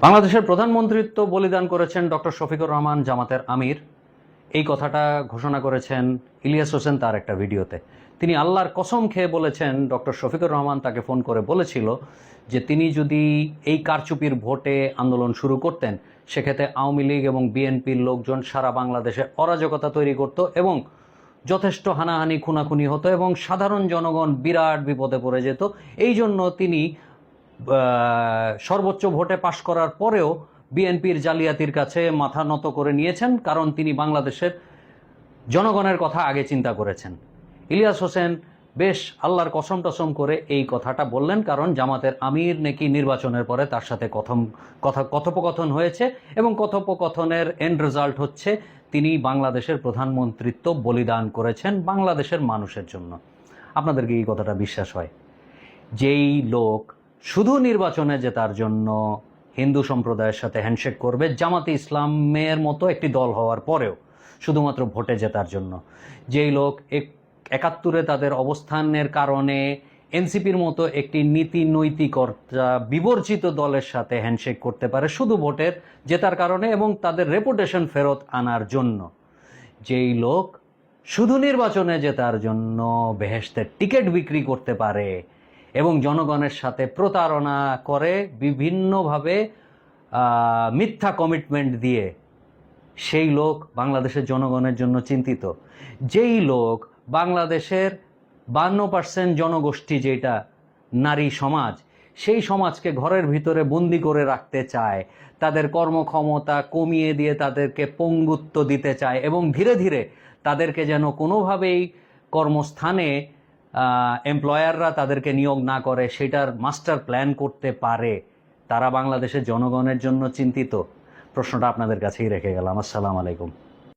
বাংলাদেশের প্রধানমন্ত্রীত্ব বলিদান করেছেন ডক্টর শফিকুর রহমান, জামাতের আমির। এই কথাটা ঘোষণা করেছেন ইলিয়াস হোসেন তার একটা ভিডিওতে। তিনি আল্লাহর কসম খেয়ে বলেছেন, ডক্টর শফিকুর রহমান তাকে ফোন করে বলেছিল যে তিনি যদি এই কারচুপির ভোটে আন্দোলন শুরু করতেন, সেক্ষেত্রে আওয়ামী লীগ এবং বিএনপির লোকজন সারা বাংলাদেশে অরাজকতা তৈরি করত এবং যথেষ্ট হানাহানি খুনাখুনি হতো এবং সাধারণ জনগণ বিরাট বিপদে পড়ে যেত। এই জন্য তিনি সর্বোচ্চ ভোটে পাশ করার পরেও বিএনপির জালিয়াতির কাছে মাথা নত করে নিয়েছেন, কারণ তিনি বাংলাদেশের জনগণের কথা আগে চিন্তা করেছেন। ইলিয়াস হোসেন বেশ আল্লাহর কসম টসম করে এই কথাটা বললেন, কারণ জামাতের আমির নাকি নির্বাচনের পরে তার সাথে কথোপকথন হয়েছে এবং কথোপকথনের এন্ড রেজাল্ট হচ্ছে তিনি বাংলাদেশের প্রধানমন্ত্রিত্ব বলিদান করেছেন বাংলাদেশের মানুষের জন্য। আপনাদেরকে এই কথাটা বিশ্বাস হয়? যেই লোক শুধু নির্বাচনে জেতার জন্য হিন্দু সম্প্রদায়ের সাথে হ্যান্ডশেক করবে, জামাতে ইসলামের মতো একটি দল হওয়ার পরেও শুধুমাত্র ভোটে জেতার জন্য, যেই লোক ৭১ তাদের অবস্থানের কারণে এনসিপির মতো একটি নীতি নৈতিকতা বিবর্জিত দলের সাথে হ্যান্ডশেক করতে পারে শুধু ভোটের জেতার কারণে এবং তাদের রেপুটেশন ফেরত আনার জন্য, যেই লোক শুধু নির্বাচনে জেতার জন্য বেহেশতের টিকিট বিক্রি করতে পারে এবং জনগণের সাথে প্রতারণা করে বিভিন্নভাবে মিথ্যা কমিটমেন্ট দিয়ে, সেই লোক বাংলাদেশের জনগণের জন্য চিন্তিত। যেই লোক বাংলাদেশের ৫২% জনগোষ্ঠী যেটা নারী সমাজ, সেই সমাজকে ঘরের ভিতরে বন্দি করে রাখতে চায়, তাদের কর্মক্ষমতা কমিয়ে দিয়ে তাদেরকে পঙ্গুত্ব দিতে চায় এবং ধীরে ধীরে তাদেরকে যেন কোনোভাবেই কর্মস্থানে এমপ্লয়াররা তাদেরকে নিয়োগ না করে সেটার মাস্টার প্ল্যান করতে পারে, তারা বাংলাদেশের জনগণের জন্য চিন্তিত? প্রশ্নটা আপনাদের কাছেই রেখে গেলাম। আসসালামু আলাইকুম।